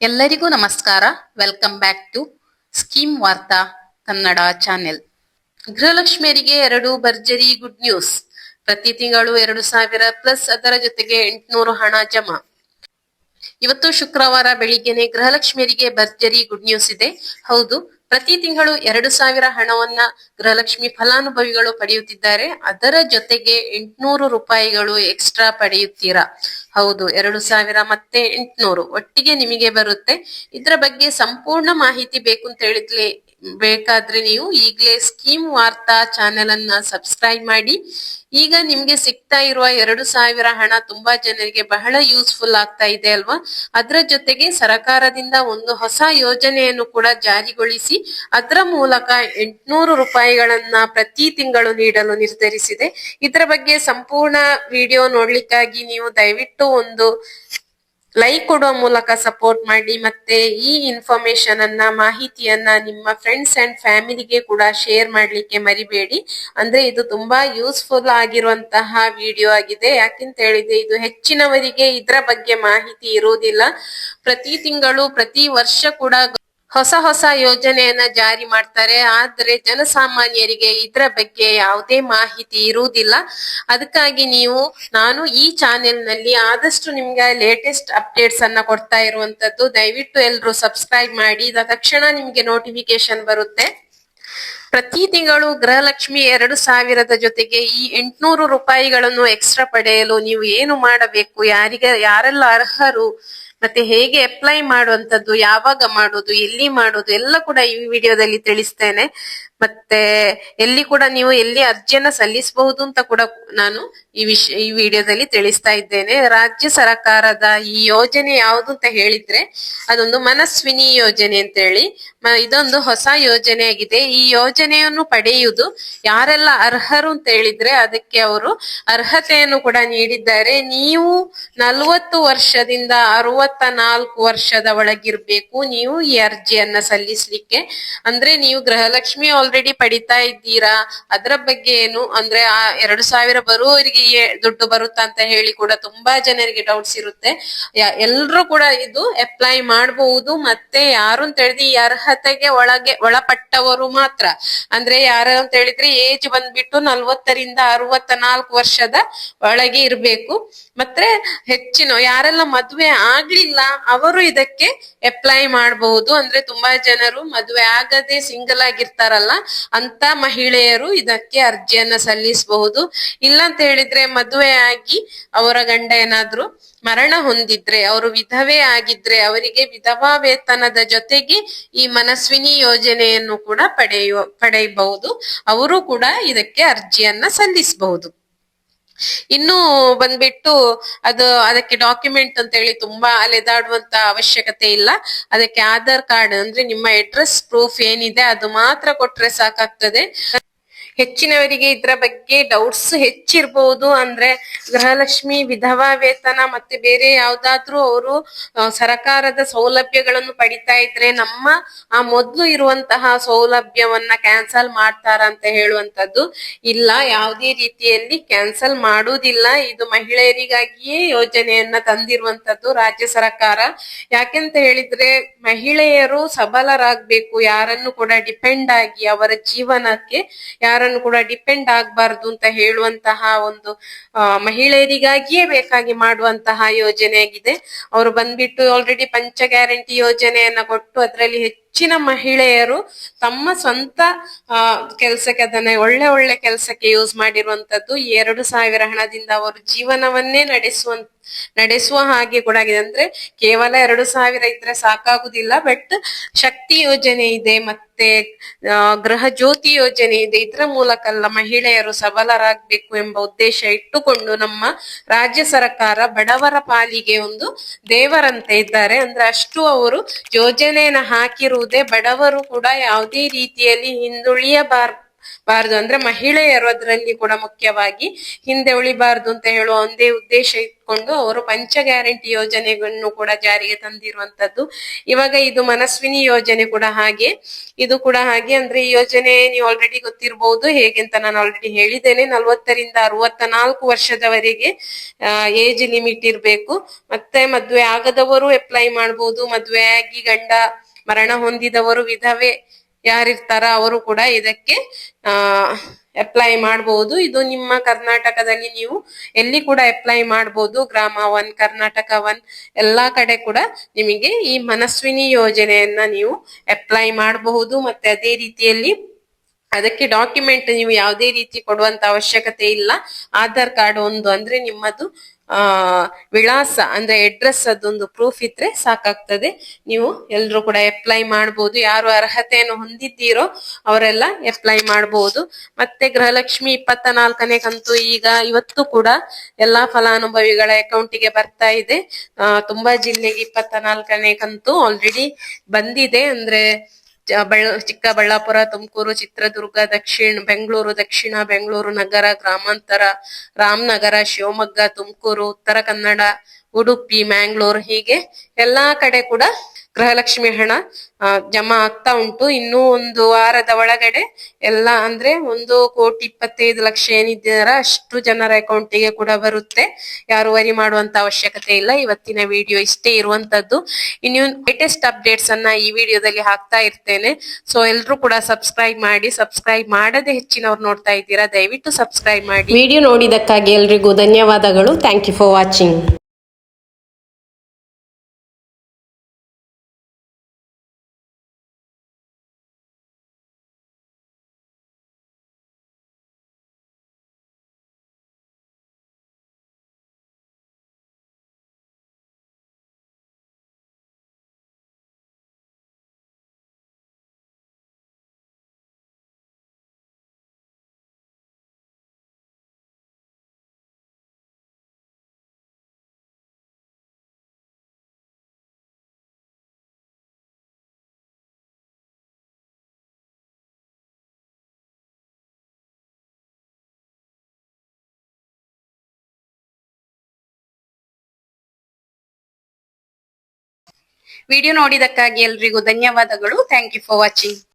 ಎಲ್ಲರಿಗೂ ನಮಸ್ಕಾರ. Welcome back to scheme ವಾರ್ತಾ ಕನ್ನಡ ಚಾನೆಲ್. ಗೃಹಲಕ್ಷ್ಮಿಯರಿಗೆ 2 ಭರ್ಜರಿ ಗುಡ್ ನ್ಯೂಸ್. ಪ್ರತಿ ತಿಂಗಳು 2,000 ಪ್ಲಸ್ ಅದರ ಜೊತೆಗೆ 800 ಹಣ ಜಮಾ. ಇವತ್ತು ಶುಕ್ರವಾರ ಬೆಳಿಗ್ಗೆನೆ ಗೃಹಲಕ್ಷ್ಮಿಯರಿಗೆ ಭರ್ಜರಿ ಗುಡ್ ನ್ಯೂಸ್ ಇದೆ. ಹೌದು, ಪ್ರತಿ ತಿಂಗಳು 2,000 ಹಣವನ್ನ ಗೃಹಲಕ್ಷ್ಮಿ ಫಲಾನುಭವಿಗಳು ಪಡೆಯುತ್ತಿದ್ದಾರೆ. ಅದರ ಜೊತೆಗೆ 800 ರೂಪಾಯಿಗಳು ಎಕ್ಸ್ಟ್ರಾ ಪಡೆಯುತ್ತೀರಾ. ಹೌದು, 2,000 ಮತ್ತೆ 800 ಒಟ್ಟಿಗೆ ನಿಮಗೆ ಬರುತ್ತೆ. ಇದರ ಬಗ್ಗೆ ಸಂಪೂರ್ಣ ಮಾಹಿತಿ ಬೇಕು ಅಂತ ಹೇಳಿದ್ಲೆ ಬೇಕಾದ್ರೆ ನೀವು ಈಗಲೇ ಸ್ಕೀಮ್ ವಾರ್ತಾ ಚಾನೆಲ್ ಅನ್ನ ಸಬ್ಸ್ಕ್ರೈಬ್ ಮಾಡಿ. ಈಗ ನಿಮ್ಗೆ ಸಿಗ್ತಾ ಇರುವ 2,000 ಹಣ ತುಂಬಾ ಜನರಿಗೆ ಬಹಳ ಯೂಸ್ಫುಲ್ ಆಗ್ತಾ ಇದೆ ಅಲ್ವಾ. ಅದರ ಜೊತೆಗೆ ಸರಕಾರದಿಂದ ಒಂದು ಹೊಸ ಯೋಜನೆಯನ್ನು ಕೂಡ ಜಾರಿಗೊಳಿಸಿ ಅದರ ಮೂಲಕ 800 ರೂಪಾಯಿಗಳನ್ನ ಪ್ರತಿ ತಿಂಗಳು ನೀಡಲು ನಿರ್ಧರಿಸಿದೆ. ಇದರ ಬಗ್ಗೆ ಸಂಪೂರ್ಣ ವಿಡಿಯೋ ನೋಡ್ಲಿಕ್ಕಾಗಿ ನೀವು ದಯವಿಟ್ಟು ಒಂದು ಲೈಕ್ ಕೊಡುವ ಮೂಲಕ ಸಪೋರ್ಟ್ ಮಾಡಿ. ಮತ್ತೆ ಈ ಇನ್ಫಾರ್ಮೇಶನ್ ಅನ್ನ ಮಾಹಿತಿಯನ್ನ ನಿಮ್ಮ ಫ್ರೆಂಡ್ಸ್ ಅಂಡ್ ಫ್ಯಾಮಿಲಿಗೆ ಕೂಡ ಶೇರ್ ಮಾಡ್ಲಿಕ್ಕೆ ಮರಿಬೇಡಿ. ಅಂದ್ರೆ ಇದು ತುಂಬಾ ಯೂಸ್ಫುಲ್ ಆಗಿರುವಂತಹ ವಿಡಿಯೋ ಆಗಿದೆ. ಯಾಕೆಂತ ಹೇಳಿದ್ರೆ ಇದು ಹೆಚ್ಚಿನವರಿಗೆ ಇದರ ಬಗ್ಗೆ ಮಾಹಿತಿ ಇರುವುದಿಲ್ಲ. ಪ್ರತಿ ತಿಂಗಳು ಪ್ರತಿ ವರ್ಷ ಕೂಡ ಹೊಸ ಹೊಸ ಯೋಜನೆಯನ್ನ ಜಾರಿ ಮಾಡ್ತಾರೆ. ಆದ್ರೆ ಜನಸಾಮಾನ್ಯರಿಗೆ ಇದರ ಬಗ್ಗೆ ಯಾವುದೇ ಮಾಹಿತಿ ಇರುವುದಿಲ್ಲ. ಅದಕ್ಕಾಗಿ ನಾನು ಈ ಚಾನೆಲ್ ನಲ್ಲಿ ಆದಷ್ಟು ನಿಮ್ಗೆ ಲೇಟೆಸ್ಟ್ ಅಪ್ಡೇಟ್ಸ್ ಅನ್ನ ಕೊಡ್ತಾ ಇರುವಂತದ್ದು. ದಯವಿಟ್ಟು ಎಲ್ರು ಸಬ್ಸ್ಕ್ರೈಬ್ ಮಾಡಿ, ತಕ್ಷಣ ನಿಮ್ಗೆ ನೋಟಿಫಿಕೇಶನ್ ಬರುತ್ತೆ. ಪ್ರತಿ ತಿಂಗಳು ಗೃಹಲಕ್ಷ್ಮಿ 2,000 ಜೊತೆಗೆ ಈ 800 ರೂಪಾಯಿಗಳನ್ನು ಎಕ್ಸ್ಟ್ರಾ ಪಡೆಯಲು ನೀವು ಏನು ಮಾಡಬೇಕು, ಯಾರೆಲ್ಲ ಅರ್ಹರು, ಮತ್ತೆ ಹೇಗೆ ಅಪ್ಲೈ ಮಾಡುವಂತದ್ದು, ಯಾವಾಗ ಮಾಡೋದು, ಎಲ್ಲಿ ಮಾಡೋದು ಎಲ್ಲ ಕೂಡ ಈ ವಿಡಿಯೋದಲ್ಲಿ ತಿಳಿಸ್ತೇನೆ. ಮತ್ತೆ ಎಲ್ಲಿ ಅರ್ಜಿಯನ್ನ ಸಲ್ಲಿಸಬಹುದು ಅಂತ ಕೂಡ ನಾನು ಈ ವಿಡಿಯೋದಲ್ಲಿ ತಿಳಿಸ್ತಾ ಇದ್ದೇನೆ. ರಾಜ್ಯ ಸರ್ಕಾರದ ಈ ಯೋಜನೆ ಯಾವುದು ಅಂತ ಹೇಳಿದ್ರೆ ಅದೊಂದು ಮನಸ್ವಿನಿ ಯೋಜನೆ ಅಂತ ಹೇಳಿ. ಇದೊಂದು ಹೊಸ ಯೋಜನೆ ಆಗಿದೆ. ಈ ಯೋಜನೆಯನ್ನು ಪಡೆಯುವುದು ಯಾರೆಲ್ಲ ಅರ್ಹರು ಅಂತ ಹೇಳಿದ್ರೆ ಅದಕ್ಕೆ ಅವರು ಅರ್ಹತೆಯನ್ನು ಕೂಡ ನೀಡಿದ್ದಾರೆ. ನೀವು 40 ವರ್ಷದಿಂದ 64 ವರ್ಷದ ಒಳಗಿರ್ಬೇಕು ನೀವು ಈ ಅರ್ಜಿಯನ್ನ ಸಲ್ಲಿಸ್ಲಿಕ್ಕೆ. ಅಂದ್ರೆ ನೀವು ಗೃಹಲಕ್ಷ್ಮಿ ಆಲ್ರೆಡಿ ಪಡಿತಾ ಇದ್ದೀರಾ, ಅದರ ಬಗ್ಗೆ ಏನು ಅಂದ್ರೆ ಆ 2,000 ಬರುವವರಿಗೆ ದುಡ್ಡು ಬರುತ್ತಾ ಅಂತ ಹೇಳಿ ಕೂಡ ತುಂಬಾ ಜನರಿಗೆ ಡೌಟ್ಸ್ ಇರುತ್ತೆ. ಎಲ್ರು ಕೂಡ ಇದು ಅಪ್ಲೈ ಮಾಡಬಹುದು. ಮತ್ತೆ ಯಾರು ಅಂತ ಹೇಳಿದ್ರೆ ಈ ಅರ್ಹತೆಗೆ ಒಳಪಟ್ಟವರು ಮಾತ್ರ. ಅಂದ್ರೆ ಯಾರು ಅಂತ ಹೇಳಿದ್ರೆ ಏಜ್ ಬಂದ್ಬಿಟ್ಟು 40ರಿಂದ 64 ವರ್ಷದ ಒಳಗೆ ಇರ್ಬೇಕು. ಮತ್ತೆ ಯಾರೆಲ್ಲ ಮದುವೆ ಆಗ್ಲಿಲ್ಲ ಅವರು ಇದಕ್ಕೆ ಅಪ್ಲೈ ಮಾಡಬಹುದು. ಅಂದ್ರೆ ತುಂಬಾ ಜನರು ಮದುವೆ ಆಗದೆ ಸಿಂಗಲ್ ಆಗಿರ್ತಾರಲ್ಲ, ಅಂತ ಮಹಿಳೆಯರು ಇದಕ್ಕೆ ಅರ್ಜಿಯನ್ನ ಸಲ್ಲಿಸಬಹುದು. ಇಲ್ಲ ಅಂತ ಹೇಳಿದ್ರೆ ಮದುವೆ ಆಗಿ ಅವರ ಗಂಡ ಏನಾದ್ರು ಮರಣ ಹೊಂದಿದ್ರೆ, ಅವರು ವಿಧವೆ ಆಗಿದ್ರೆ ಅವರಿಗೆ ವಿಧವಾ ವೇತನದ ಜೊತೆಗೆ ಈ ಮನಸ್ವಿನಿ ಯೋಜನೆಯನ್ನು ಕೂಡ ಪಡೆಯಬಹುದು. ಅವರು ಕೂಡ ಇದಕ್ಕೆ ಅರ್ಜಿಯನ್ನ ಸಲ್ಲಿಸಬಹುದು. ಇನ್ನು ಬಂದ್ಬಿಟ್ಟು ಅದಕ್ಕೆ ಡಾಕ್ಯುಮೆಂಟ್ ಅಂತ ಹೇಳಿ ತುಂಬಾ ಅಲೆದಾಡುವಂತ ಅವಶ್ಯಕತೆ ಇಲ್ಲ. ಅದಕ್ಕೆ ಆಧಾರ್ ಕಾರ್ಡ್ ಅಂದ್ರೆ ನಿಮ್ಮ ಅಡ್ರೆಸ್ ಪ್ರೂಫ್ ಏನಿದೆ ಅದು ಮಾತ್ರ ಕೊಟ್ರೆ ಸಾಕಾಗ್ತದೆ. ಹೆಚ್ಚಿನವರಿಗೆ ಇದ್ರ ಬಗ್ಗೆ ಡೌಟ್ಸ್ ಹೆಚ್ಚಿರ್ಬಹುದು. ಅಂದ್ರೆ ಗೃಹಲಕ್ಷ್ಮಿ, ವಿಧವಾ ವೇತನ ಮತ್ತೆ ಬೇರೆ ಯಾವ್ದಾದ್ರು ಅವರು ಸರಕಾರದ ಸೌಲಭ್ಯಗಳನ್ನು ಪಡಿತಾ ಇದ್ರೆ ನಮ್ಮ ಆ ಮೊದ್ಲು ಇರುವಂತಹ ಸೌಲಭ್ಯವನ್ನ ಕ್ಯಾನ್ಸಲ್ ಮಾಡ್ತಾರ ಅಂತ ಹೇಳುವಂತದ್ದು ಇಲ್ಲ. ಯಾವುದೇ ರೀತಿಯಲ್ಲಿ ಕ್ಯಾನ್ಸಲ್ ಮಾಡುವುದಿಲ್ಲ. ಇದು ಮಹಿಳೆಯರಿಗಾಗಿಯೇ ಯೋಜನೆಯನ್ನ ತಂದಿರುವಂತದ್ದು ರಾಜ್ಯ ಸರ್ಕಾರ. ಯಾಕೆಂತ ಹೇಳಿದ್ರೆ ಮಹಿಳೆಯರು ಸಬಲರಾಗ್ಬೇಕು, ಯಾರನ್ನು ಕೂಡ ಡಿಪೆಂಡ್ ಆಗಿ ಅವರ ಜೀವನಕ್ಕೆ ಯಾರನ್ನು ಕೂಡ ಡಿಪೆಂಡ್ ಆಗ್ಬಾರ್ದು ಅಂತ ಹೇಳುವಂತಹ ಒಂದು ಮಹಿಳೆಯರಿಗಾಗಿಯೇ ಬೇಕಾಗಿ ಮಾಡುವಂತಹ ಯೋಜನೆ ಆಗಿದೆ. ಅವರು ಬಂದ್ಬಿಟ್ಟು ಆಲ್ರೆಡಿ ಪಂಚ ಗ್ಯಾರಂಟಿ ಯೋಜನೆಯನ್ನ ಕೊಟ್ಟು ಅದರಲ್ಲಿ ಹೆಚ್ಚಿನ ಮಹಿಳೆಯರು ತಮ್ಮ ಸ್ವಂತ ಕೆಲಸಕ್ಕೆ ಅದನ್ನ ಒಳ್ಳೆ ಕೆಲಸಕ್ಕೆ ಯೂಸ್ ಮಾಡಿರುವಂತದ್ದು. 2,000 ಹಣದಿಂದ ಅವರು ಜೀವನವನ್ನೇ ನಡೆಸುವ ಹಾಗೆ ಕೂಡ ಆಗಿದೆ. ಅಂದ್ರೆ ಕೇವಲ 2,000 ಇದ್ರೆ ಸಾಕಾಗುದಿಲ್ಲ. ಬಟ್ ಶಕ್ತಿ ಯೋಜನೆ ಇದೆ, ಮತ್ತೆ ಗೃಹ ಜ್ಯೋತಿ ಯೋಜನೆ ಇದೆ. ಇದರ ಮೂಲಕ ಮಹಿಳೆಯರು ಸಬಲರಾಗಬೇಕು ಎಂಬ ಉದ್ದೇಶ ಇಟ್ಟುಕೊಂಡು ನಮ್ಮ ರಾಜ್ಯ ಸರ್ಕಾರ ಬಡವರ ಪಾಲಿಗೆ ಒಂದು ದೇವರಂತೆ ಇದ್ದಾರೆ. ಅಂದ್ರೆ ಅಷ್ಟು ಅವರು ಯೋಜನೆಯನ್ನ ಹಾಕಿರುವುದೇ ಬಡವರು ಕೂಡ ಯಾವುದೇ ರೀತಿಯಲ್ಲಿ ಬಾರದು ಅಂದ್ರೆ ಮಹಿಳೆಯರು ಅದರಲ್ಲಿ ಕೂಡ ಮುಖ್ಯವಾಗಿ ಹಿಂದೆ ಉಳಿಬಾರದು ಅಂತ ಹೇಳುವ ಒಂದೇ ಉದ್ದೇಶ ಇಟ್ಕೊಂಡು ಅವರು ಪಂಚ ಗ್ಯಾರಂಟಿ ಯೋಜನೆಗಳನ್ನು ಕೂಡ ಜಾರಿಗೆ ತಂದಿರುವಂತದ್ದು. ಇವಾಗ ಇದು ಮನಸ್ವಿನಿ ಯೋಜನೆ ಕೂಡ ಹಾಗೆ, ಇದು ಕೂಡ ಹಾಗೆ. ಅಂದ್ರೆ ಈ ಯೋಜನೆ ನೀವು ಆಲ್ರೆಡಿ ಗೊತ್ತಿರಬಹುದು. ಹೇಗೆ ಅಂತ ನಾನು ಆಲ್ರೆಡಿ ಹೇಳಿದ್ದೇನೆ. 40ರಿಂದ 64 ವರ್ಷದವರೆಗೆ ಏಜ್ ಲಿಮಿಟ್ ಇರ್ಬೇಕು. ಮತ್ತೆ ಮದ್ವೆ ಆಗದವರು ಅಪ್ಲೈ ಮಾಡಬಹುದು. ಮದ್ವೆ ಆಗಿ ಗಂಡ ಮರಣ ಹೊಂದಿದವರು, ವಿಧವೆ ಯಾರಿರ್ತಾರ ಅವರು ಕೂಡ ಇದಕ್ಕೆ ಅಪ್ಲೈ ಮಾಡಬಹುದು. ಇದು ನಿಮ್ಮ ಕರ್ನಾಟಕದಲ್ಲಿ ನೀವು ಎಲ್ಲಿ ಕೂಡ ಅಪ್ಲೈ ಮಾಡಬಹುದು. ಗ್ರಾಮ 1, ಕರ್ನಾಟಕ 1 ಎಲ್ಲಾ ಕಡೆ ಕೂಡ ನಿಮಗೆ ಈ ಮನಸ್ವಿನಿ ಯೋಜನೆಯನ್ನ ನೀವು ಅಪ್ಲೈ ಮಾಡಬಹುದು. ಮತ್ತೆ ಅದೇ ರೀತಿಯಲ್ಲಿ ಅದಕ್ಕೆ ಡಾಕ್ಯುಮೆಂಟ್ ನೀವು ಯಾವುದೇ ರೀತಿ ಕೊಡುವಂತ ಅವಶ್ಯಕತೆ ಇಲ್ಲ. ಆಧಾರ್ ಕಾರ್ಡ್ ಒಂದು, ಅಂದ್ರೆ ನಿಮ್ಮದು ವಿಳಾಸ ಅಂದ್ರೆ ಅಡ್ರೆಸ್ ಅದೊಂದು ಪ್ರೂಫ್ ಇದ್ರೆ ಸಾಕಾಗ್ತದೆ. ನೀವು ಎಲ್ರು ಕೂಡ ಅಪ್ಲೈ ಮಾಡಬಹುದು. ಯಾರು ಅರ್ಹತೆಯನ್ನು ಹೊಂದಿದ್ದೀರೋ ಅವರೆಲ್ಲ ಅಪ್ಲೈ ಮಾಡಬಹುದು. ಮತ್ತೆ ಗೃಹಲಕ್ಷ್ಮಿ 24ನೇ ಕಂತು ಈಗ ಇವತ್ತು ಕೂಡ ಎಲ್ಲಾ ಫಲಾನುಭವಿಗಳ ಅಕೌಂಟಿಗೆ ಬರ್ತಾ ಇದೆ. ತುಂಬಾ ಜಿಲ್ಲೆಗೆ 24ನೇ ಕಂತು ಆಲ್ರೆಡಿ ಬಂದಿದೆ. ಅಂದ್ರೆ ಚಿಕ್ಕಬಳ್ಳಾಪುರ, ತುಮಕೂರು, ಚಿತ್ರದುರ್ಗ, ಬೆಂಗಳೂರು ದಕ್ಷಿಣ, ಬೆಂಗಳೂರು ನಗರ, ಗ್ರಾಮಾಂತರ, ರಾಮನಗರ, ಶಿವಮೊಗ್ಗ, ತುಮಕೂರು, ಉತ್ತರ ಕನ್ನಡ, ಉಡುಪಿ, ಮ್ಯಾಂಗ್ಳೂರ್ ಹೀಗೆ ಎಲ್ಲಾ ಕಡೆ ಕೂಡ ಗೃಹಲಕ್ಷ್ಮಿ ಹಣ ಜಮಾ ಆಗ್ತಾ ಉಂಟು. ಇನ್ನೂ ಒಂದು ವಾರದ ಒಳಗಡೆ ಎಲ್ಲ ಅಂದ್ರೆ 1,25,00,000 ಏನಿದ್ದಾರ ಅಷ್ಟು ಜನರ ಅಕೌಂಟಿಗೆ ಕೂಡ ಬರುತ್ತೆ. ಯಾರು ವರಿ ಮಾಡುವಂತ ಅವಶ್ಯಕತೆ ಇಲ್ಲ. ಇವತ್ತಿನ ವಿಡಿಯೋ ಇಷ್ಟೇ ಇರುವಂತದ್ದು. ಇನ್ನು ಲೇಟೆಸ್ಟ್ ಅಪ್ಡೇಟ್ಸ್ ಅನ್ನ ಈ ವಿಡಿಯೋದಲ್ಲಿ ಹಾಕ್ತಾ ಇರ್ತೇನೆ. ಸೊ ಎಲ್ರು ಕೂಡ ಸಬ್ಸ್ಕ್ರೈಬ್ ಮಾಡಿ. ಸಬ್ಸ್ಕ್ರೈಬ್ ಮಾಡದೆ ಹೆಚ್ಚಿನವ್ರು ನೋಡ್ತಾ ಇದ್ದೀರಾ, ದಯವಿಟ್ಟು ಸಬ್ಸ್ಕ್ರೈಬ್ ಮಾಡಿ. ವಿಡಿಯೋ ನೋಡಿದಕ್ಕಾಗಿ ಎಲ್ರಿಗೂ ಧನ್ಯವಾದಗಳು. Thank you for watching. Video ನೋಡಿದಕ್ಕಾಗಿ ಎಲ್ರಿಗೂ ಧನ್ಯವಾದಗಳು. Thank you for watching.